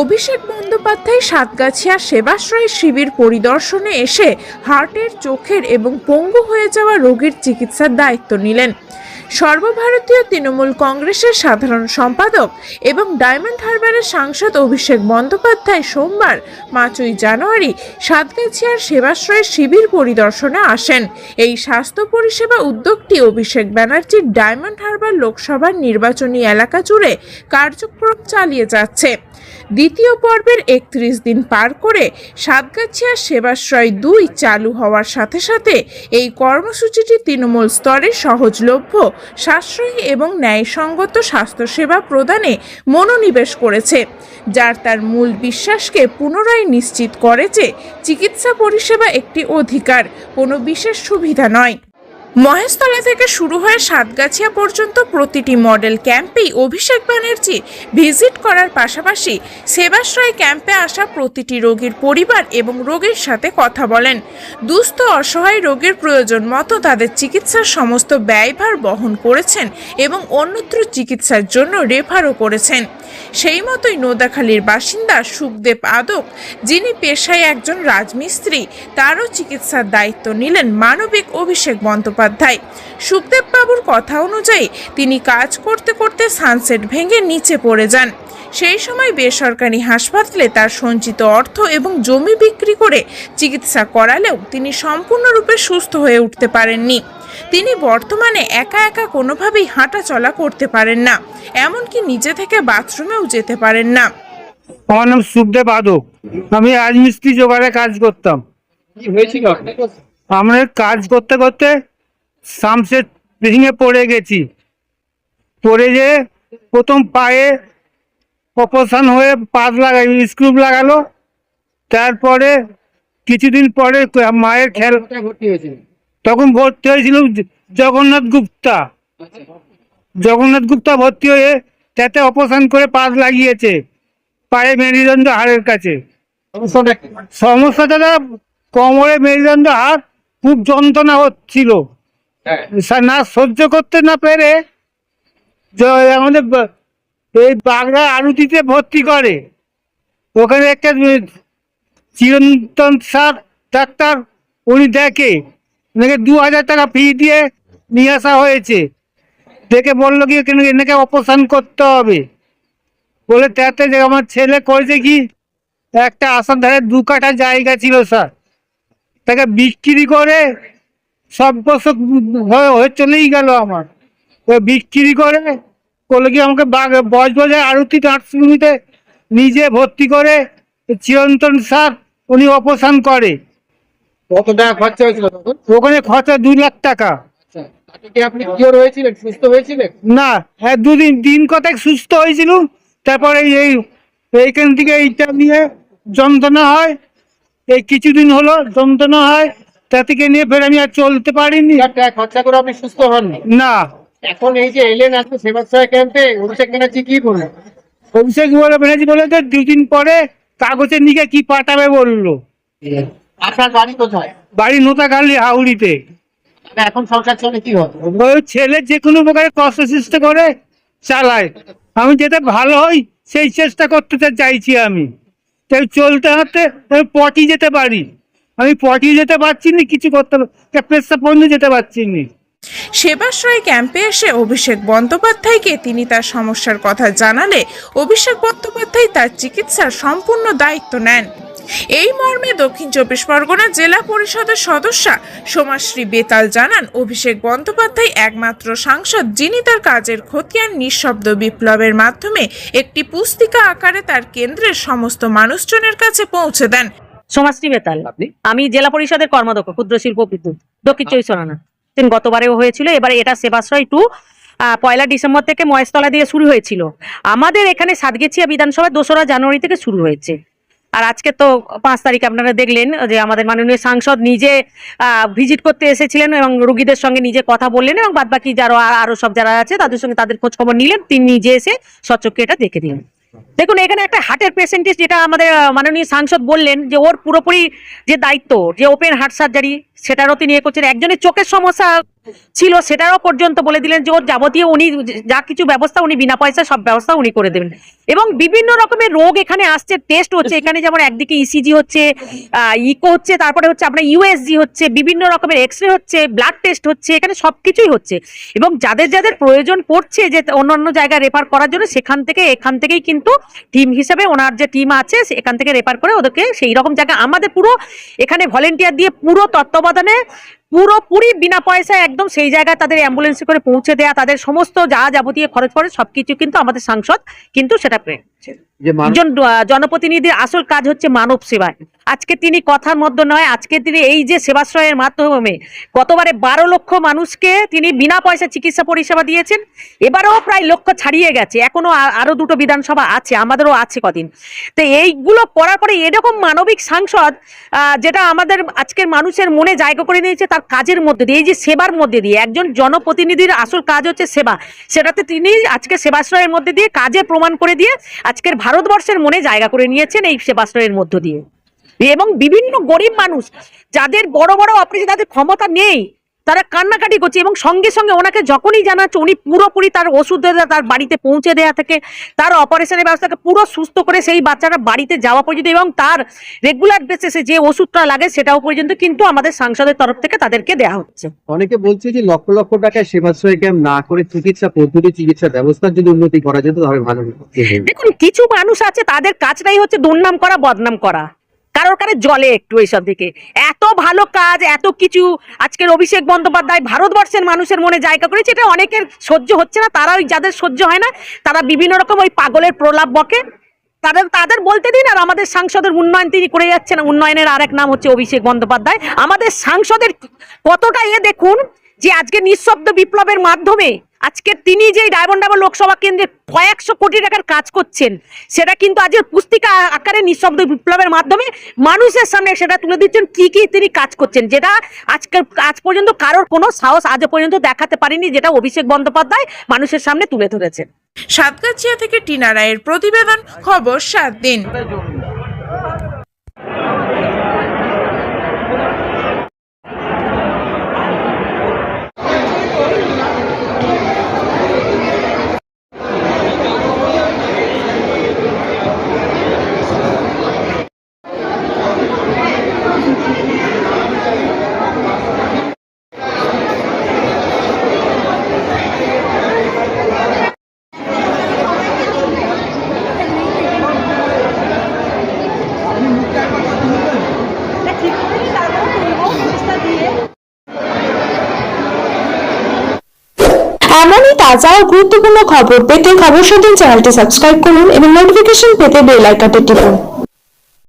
অভিষেক বন্দ্যোপাধ্যায় সাতগাছিয়া সেবাশ্রয় শিবির পরিদর্শনে এসে হার্টের, চোখের এবং পঙ্গু হয়ে যাওয়া রোগীর চিকিৎসার দায়িত্ব নিলেন। সর্বভারতীয় তৃণমূল কংগ্রেসের সাধারণ সম্পাদক এবং ডায়মন্ড হারবারের সাংসদ অভিষেক বন্দ্যোপাধ্যায় সোমবার 5ই জানুয়ারি সাতগাছিয়ার সেবাশ্রয় শিবির পরিদর্শনে আসেন। এই স্বাস্থ্য পরিষেবা উদ্যোগটি অভিষেক ব্যানার্জির ডায়মন্ড হারবার লোকসভার নির্বাচনী এলাকা জুড়ে কার্যক্রম চালিয়ে যাচ্ছে। দ্বিতীয় পর্বের 31 দিন পার করে সাতগাছিয়া সেবাশ্রয় 2 চালু হওয়ার সাথে সাথে এই কর্মসূচিটি তৃণমূল স্তরে সহজলভ্য, সাশ্রয়ী এবং ন্যায়সঙ্গত স্বাস্থ্যসেবা প্রদানে মনোনিবেশ করেছে, যার তার মূল বিশ্বাসকে পুনরায় নিশ্চিত করে যে চিকিৎসা পরিষেবা একটি অধিকার, কোনো বিশেষ সুবিধা নয়। মহেশতলা থেকে শুরু হয়ে সাতগাছিয়া পর্যন্ত প্রতিটি মডেল ক্যাম্পেই অভিষেক ব্যানার্জি ভিজিট করার পাশাপাশি সেবাশ্রয় ক্যাম্পে আসা প্রতিটি রোগীর পরিবার এবং রোগীর সাথে কথা বলেন। দুস্থ অসহায় রোগীর প্রয়োজন মতো তাদের চিকিৎসার সমস্ত ব্যয়ভার বহন করেছেন এবং অন্যত্র চিকিৎসার জন্য রেফারও করেছেন। সেই মতোই নোদাখালীর বাসিন্দা সুখদেব আদক, যিনি পেশায় একজন রাজমিস্ত্রি, তারও চিকিৎসার দায়িত্ব নিলেন মানবিক অভিষেক বন্দ্যোপাধ্যায়। সুখদেব বাবুর কথা অনুযায়ী তিনি কাজ করতে করতে সানসেট ভেঙে নিচে পড়ে যান। সেই সময় বেসরকারি হাসপাতালে তার সঞ্চিত অর্থ এবং জমি বিক্রি করে চিকিৎসা করালেও তিনি সম্পূর্ণরূপে সুস্থ হয়ে উঠতে পারেননি। তিনি বর্তমানে একা একা কোনোভাবেই হাঁটা চলা করতে পারেন না, এমনকি নিজে থেকে বাথরুমেও যেতে পারেন না। আমার নাম সুখদেব আদক। আমি রাজমিস্ত্রি জোগাড়ে কাজ করতাম। কি হয়েছিল? আমরা কাজ করতে করতে সামসেট ভেঙে পড়ে গেছি। পড়ে যেয়ে প্রথম পায়ে অপারেশন হয়ে পাত লাগাই, স্ক্রু লাগালো। তারপরে কিছুদিন পরে মায়ের খেয়াল, কোথায় ভর্তি হয়েছিল? তখন ভর্তি হয়েছিল জগন্নাথ গুপ্তা। জগন্নাথ গুপ্তা ভর্তি হয়ে তাতে অপারেশন করে পাত লাগিয়েছে পায়ে মেরুদণ্ড হাড়ের কাছে। সমস্যাটা কি? সমস্যাটা কোমরে মেরুদণ্ড হাড় খুব যন্ত্রণা হচ্ছিল, হ্যাঁ। না সহ্য করতে না পেরে আমাদের এই বাগড়া আরুতিতে ভর্তি করে। ওখানে একটা চিরন্তন স্যার ডাক্তার, উনি দেখে, ওনাকে 2000 টাকা ফি দিয়ে নিয়ে আসা হয়েছে। দেখে বললো কি এনাকে অপারেশন করতে হবে বলে, তাতে যে আমার ছেলে করেছে কি, একটা আসার ধারে 2 কাঠা জায়গা ছিল স্যার, তাকে বিক্রি করে সব বছর হয়ে চলেই গেল। আমার বিক্রি করে বললো কি আমাকে বজবাজার আরতি নার্সিংহোমে নিজে ভর্তি করে চিরন্তন স্যার উনি অপারেশন করে। কত টাকা খরচা হয়েছিল তখন? ওখানে খরচা 2 লাখ টাকা। আচ্ছা, তাতে কি আপনি কিওর হয়েছিলেন, সুস্থ হয়েছিলেন? না, হ্যাঁ 2 দিন কতক সুস্থ হয়েছিল। তারপরে এইখান থেকে এইটা নিয়ে যন্ত্রণা হয়, এই কিছুদিন হলো যন্ত্রণা হয়, তা থেকে নিয়ে ফের আমি আর চলতে পারিনি। টাকা খরচা করে আপনি সুস্থ হননি? না। এখন এই যে এলেন আজকে সেবাশ্রয় ক্যাম্পে, অভিষেক ব্যানার্জি কি বললেন? অভিষেক ব্যানার্জি বলে তো 2 দিন পরে কাগজের নিকে কি পাঠাবে বললো। আপনার বাড়ি কোথায়? বাড়ি নোতাখালী হাউড়িতে। এখন সংসার চলে কি হবে? ওই ছেলে যে কোনো প্রকারে কষ্ট সৃষ্টি করে চালায়। আমি যেটা ভালো হই সেই চেষ্টা করতে চাইছি। আমি তাই চলতে হাঁটতে পটি যেতে পারি, আমি পটি যেতে পারছি না, কিছু করতে পেশা পর্যন্ত যেতে পারছি না। সেবাশ্রয় ক্যাম্পে এসে অভিষেক বন্দ্যোপাধ্যায়কে তিনি তার সমস্যার কথা জানালে অভিষেক বন্দ্যোপাধ্যায় তার চিকিৎসার সম্পূর্ণ দায়িত্ব নেন। এই মর্মে দক্ষিণ 24 পরগনা জেলা পরিষদের সদস্যা সোমাশ্রী বেতাল জানান, অভিষেক বন্দ্যোপাধ্যায় একমাত্র সাংসদ যিনি তার কাজের খতিয়ান নিঃশব্দ বিপ্লবের মাধ্যমে একটি পুস্তিকা আকারে তার কেন্দ্রের সমস্ত মানুষজনের কাছে পৌঁছে দেন। সোমাশ্রী বেতাল, আমি জেলা পরিষদের কর্মাধ্যক্ষ ক্ষুদ্র শিল্প বিদ্যুৎ দক্ষিণ 24 পরগনা। গতবারেও হয়েছিল, এবারে এটা সেবাশ্রয় 2 1 ডিসেম্বর থেকে মহেশতলা দিয়ে শুরু হয়েছিল। আমাদের এখানে সাতগাছিয়া বিধানসভা 2রা জানুয়ারি থেকে শুরু হয়েছে। আর আজকে তো 5 তারিখ আপনারা দেখলেন যে আমাদের মাননীয় সাংসদ নিজে ভিজিট করতে এসেছিলেন এবং রোগীদের সঙ্গে নিজে কথা বললেন এবং বাদবাকি যারা আরো সব যারা আছে তাদের সঙ্গে তাদের খোঁজ খবর নিলেন। তিনি নিজে এসে সচক্ষে এটা দেখে দিলেন। দেখুন, এখানে একটা হার্টের পেশেন্টের, যেটা আমাদের মাননীয় সাংসদ বললেন যে ওর পুরোপুরি যে দায়িত্ব, যে ওপেন হার্ট সার্জারি, সেটারও তিনি করছেন। একজনের চোখের সমস্যা ছিল সেটারও পর্যন্ত বলে দিলেন যে ওর যাবতীয় উনি যা কিছু ব্যবস্থা উনি বিনা পয়সা সব ব্যবস্থা উনি করে দেবেন। এবং বিভিন্ন রকমের রোগ এখানে আসছে, টেস্ট হচ্ছে এখানে, যেমন একদিকে ইসিজি হচ্ছে, ইকো হচ্ছে, তারপরে হচ্ছে আপনার ইউএসজি হচ্ছে, বিভিন্ন রকমের এক্সরে হচ্ছে, ব্লাড টেস্ট হচ্ছে, এখানে সবকিছুই হচ্ছে। এবং যাদের যাদের প্রয়োজন পড়ছে যে অন্যান্য জায়গায় রেফার করার জন্য, সেখান থেকে এখান থেকেই কিন্তু টিম হিসেবে ওনার যে টিম আছে এখান থেকে রেফার করে ওদেরকে সেই রকম জায়গা আমাদের পুরো এখানে ভলেন্টিয়ার দিয়ে পুরো তত্ত্বাবধানে পুরোপুরি বিনা পয়সায় একদম সেই জায়গায় তাদের অ্যাম্বুলেন্সে করে পৌঁছে দেয়া, তাদের সমস্ত যা যাবতীয় খরচ পড়ে সবকিছু কিন্তু আমাদের সাংসদ কিন্তু সেটা একজন জনপ্রতিনিধির আসল কাজ হচ্ছে মানব সেবায়। আজকে তিনি কথার মধ্যে নয়, আজকে তিনি এই যে সেবাশ্রয়ের মাধ্যমে গতবারে 12 লক্ষ মানুষকে তিনি বিনা পয়সা চিকিৎসা পরিষেবা দিয়েছেন, এবারেও প্রায় লক্ষ ছাড়িয়ে গেছে, এখনো আরো 2টো বিধানসভা আছে, আমাদেরও আছে কদিন। তো এইগুলো করার পরে এরকম মানবিক সাংসদ যেটা আমাদের আজকের মানুষের মনে জায়গা করে নিয়েছে তার কাজের মধ্যে দিয়ে, এই যে সেবার মধ্যে দিয়ে, একজন জনপ্রতিনিধির আসল কাজ হচ্ছে সেবা, সেটাতে তিনি আজকে সেবাশ্রয়ের মধ্যে দিয়ে কাজে প্রমাণ করে দিয়ে আজকের ভারতবর্ষের মনে জায়গা করে নিয়েছেন এই সেবাশ্রয়ের মধ্য দিয়ে। এবং বিভিন্ন গরিব মানুষ যাদের বড় বড় অপারেশন তাদের ক্ষমতা নেই, তারা কান্নাকাটি করছে, এবং সঙ্গে সঙ্গে ওনাকে যখনই জানাচ্ছে উনি পুরোপুরি তার ওষুধ তার বাড়িতে পৌঁছে দেওয়া থেকে তার অপারেশনের ব্যবস্থাকে পুরো সুস্থ করে সেই বাচ্চাটা বাড়িতে যাওয়া পর্যন্ত, এবং তার রেগুলার বেসিসে যে ওষুধটা লাগে সেটাও পর্যন্ত কিন্তু আমাদের সাংসদের তরফ থেকে তাদেরকে দেওয়া হচ্ছে। অনেকে বলছে যে লক্ষ লক্ষ টাকায় সেবাশ্রয় ক্যাম্প না করে চিকিৎসা পদ্ধতি, চিকিৎসা ব্যবস্থার যদি উন্নতি করা যেত তাহলে ভালো হতো। দেখুন, কিছু মানুষ আছে তাদের কাজটাই হচ্ছে দুর্নাম করা, বদনাম করা, কারোর কারে জলে একটু এইসব দিকে। এত ভালো কাজ, এত কিছু আজকের অভিষেক বন্দ্যোপাধ্যায় ভারতবর্ষের মানুষের মনে জায়গা করেছে, এটা অনেকের সহ্য হচ্ছে না। তারা ওই যাদের সহ্য হয় না তারা বিভিন্ন রকম ওই পাগলের প্রলাপ বকে, তাদের বলতে দিন। আর আমাদের সাংসদের উন্নয়ন তিনি করে যাচ্ছেন, উন্নয়নের আরেক নাম হচ্ছে অভিষেক বন্দ্যোপাধ্যায়। আমাদের সাংসদের কতটা দেখুন যে আজকে নিঃশব্দ বিপ্লবের মাধ্যমে আজকে তিনি যে ডায়মন্ড হারবার লোকসভা কেন্দ্রে কয়েকশো কোটি টাকার কাজ করছেন, সেটা কিন্তু আজকের পুস্তিকা আকারে নিঃশব্দ বিপ্লবের মাধ্যমে মানুষের সামনে সেটা তুলে দিচ্ছেন কি কি তিনি কাজ করছেন, যেটা আজ পর্যন্ত কারোর কোনো সাহস আজ পর্যন্ত দেখাতে পারেনি, যেটা অভিষেক বন্দ্যোপাধ্যায় মানুষের সামনে তুলে ধরেছেন। সাতগাছিয়া থেকে টিনা রায়ের প্রতিবেদন, খবর 7 দিন। এমনই তাজা ও গুরুত্বপূর্ণ খবর পেতে খবর 7 দিন চ্যানেলটি সাবস্ক্রাইব করুন এবং নোটিফিকেশন পেতে বেল আইকনটি টিপুন।